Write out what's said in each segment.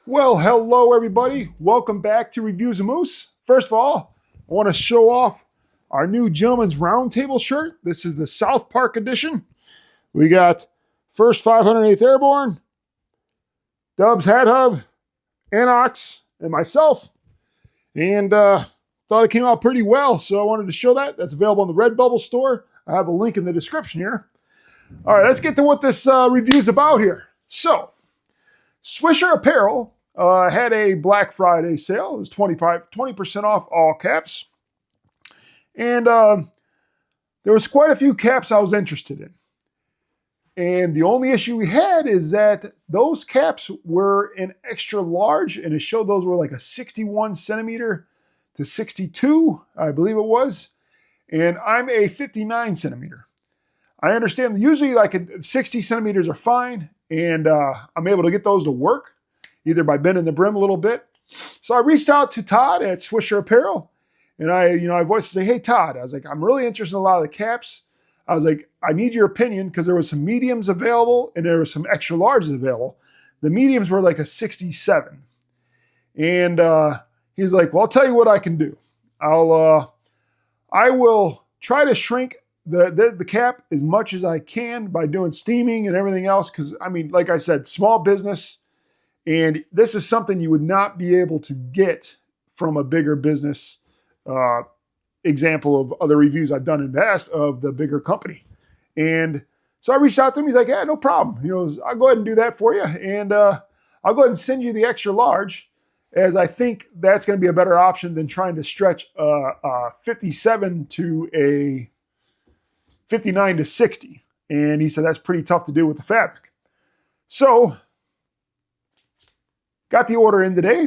Well, hello everybody. Welcome back to Reviews of Moose. First of all, I want to show off our new Gentleman's Roundtable shirt. This is the South Park edition. We got First 508th Airborne, Dubs Hat Hub, Anox, and myself. And thought it came out pretty well, so I wanted to show that. That's available in the Redbubble store. I have a link in the description here. All right, let's get to what this review is about here. So, Swisher Apparel had a Black Friday sale. It was 20% off all caps. And there was quite a few caps I was interested in. And the only issue we had is that those caps were in extra large, and it showed those were like a 61 centimeter to 62, I believe it was. And I'm a 59 centimeter. I understand that usually like 60 centimeters are fine, and I'm able to get those to work, either by bending the brim a little bit. So I reached out to Todd at Swisher Apparel, and I voiced to say, hey, Todd, I was like, I'm really interested in a lot of the caps. I was like, I need your opinion because there was some mediums available and there was some extra larges available. The mediums were like a 67. And he's like, well, I'll tell you what I can do. I will try to shrink the cap as much as I can by doing steaming and everything else. Because, I mean, like I said, small business. And this is something you would not be able to get from a bigger business. Example of other reviews I've done in the past of the bigger company. And so I reached out to him. He's like, yeah, no problem. He goes, I'll go ahead and do that for you. And I'll go ahead and send you the extra large, as I think that's going to be a better option than trying to stretch a 57 to a 59 to 60. And he said that's pretty tough to do with the fabric. So got the order in today.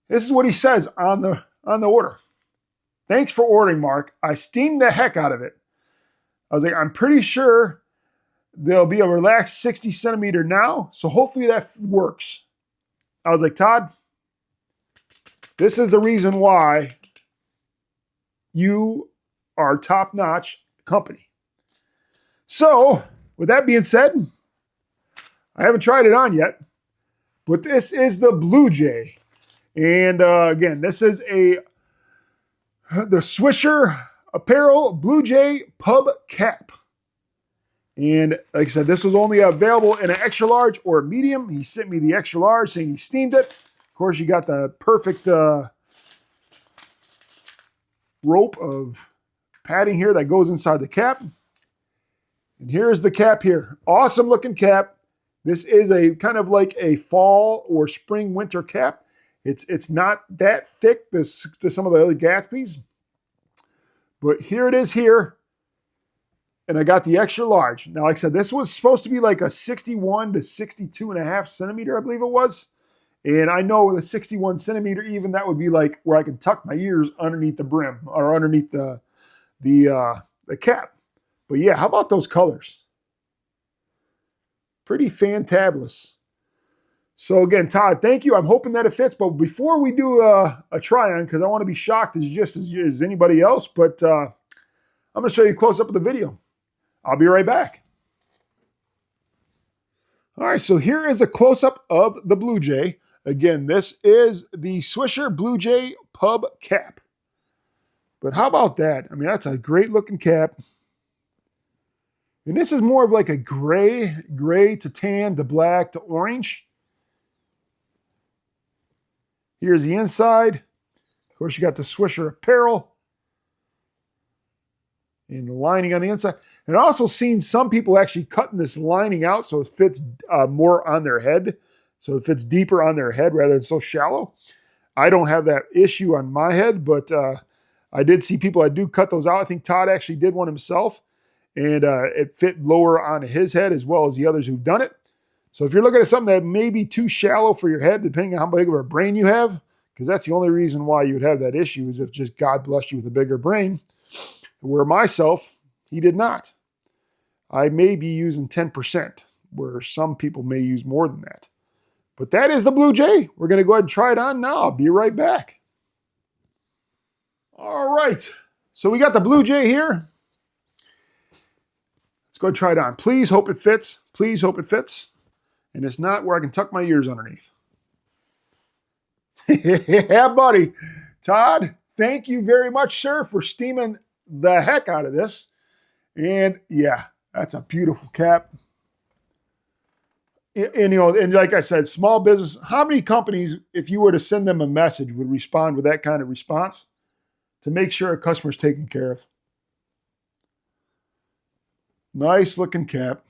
This is what he says on the order. Thanks for ordering, Mark. I steamed the heck out of it. I was like, I'm pretty sure there'll be a relaxed 60 centimeter now, so hopefully that works. I was like, Todd, this is the reason why you are top-notch company. So, with that being said, I haven't tried it on yet, but this is the Blue Jay. And again, this is the Swisher Apparel Blue Jay Pub Cap. And like I said, this was only available in an extra large or a medium. He sent me the extra large saying he steamed it. Of course, you got the perfect rope of padding here that goes inside the cap. And here's the cap here. Awesome looking cap. This is a kind of like a fall or spring winter cap. It's not that thick to some of the other Gatsby's. But here it is here. And I got the extra large. Now, like I said, this was supposed to be like a 61 to 62 and a half centimeter, I believe it was. And I know with a 61 centimeter, even that would be like where I can tuck my ears underneath the brim or underneath the cap. But yeah, how about those colors? Pretty fantabulous. So again, Todd, thank you. I'm hoping that it fits. But before we do a try-on, because I want to be shocked as anybody else, but I'm going to show you a close-up of the video. I'll be right back. All right, so here is a close-up of the Blue Jay. Again, this is the Swisher Blue Jay Pub Cap. But how about that? I mean, that's a great-looking cap. And this is more of like a gray to tan to black to orange. Here's the inside. Of course, you got the Swisher Apparel. And the lining on the inside. And I've also seen some people actually cutting this lining out so it fits more on their head. So it fits deeper on their head rather than so shallow. I don't have that issue on my head, but I did see people that do cut those out. I think Todd actually did one himself. And it fit lower on his head as well as the others who've done it. So if you're looking at something that may be too shallow for your head, depending on how big of a brain you have, because that's the only reason why you would have that issue is if just God blessed you with a bigger brain. Where myself, he did not. I may be using 10%, where some people may use more than that. But that is the Blue Jay. We're going to go ahead and try it on now. I'll be right back. All right. So we got the Blue Jay here. Let's go ahead and try it on. Please hope it fits. Please hope it fits. and it's not where I can tuck my ears underneath. Yeah, buddy. Todd, thank you very much, sir, for steaming the heck out of this. And yeah, that's a beautiful cap. And, you know, and like I said, small business, how many companies, if you were to send them a message, would respond with that kind of response to make sure a customer's taken care of? Nice looking cap.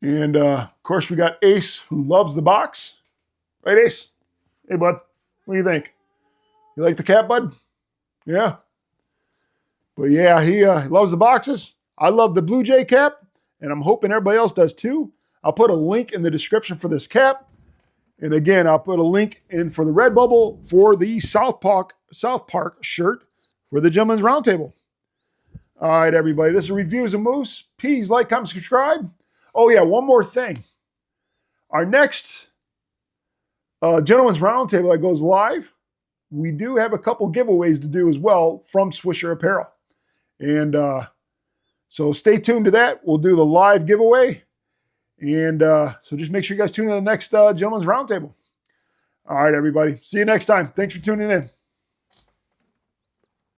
And of course, we got Ace, who loves the box. Right, Ace? Hey, bud. What do you think? You like the cap, bud? Yeah. But yeah, he loves the boxes. I love the Blue Jay cap, and I'm hoping everybody else does too. I'll put a link in the description for this cap. And again, I'll put a link in for the Redbubble for the South Park shirt for the Gentleman's Roundtable. All right, everybody. This is Reviews of Moose. Please like, comment, subscribe. Oh, yeah, one more thing. Our next Gentleman's Roundtable that goes live, we do have a couple giveaways to do as well from Swisher Apparel. And so stay tuned to that. We'll do the live giveaway. And so just make sure you guys tune in to the next Gentleman's Roundtable. All right, everybody. See you next time. Thanks for tuning in.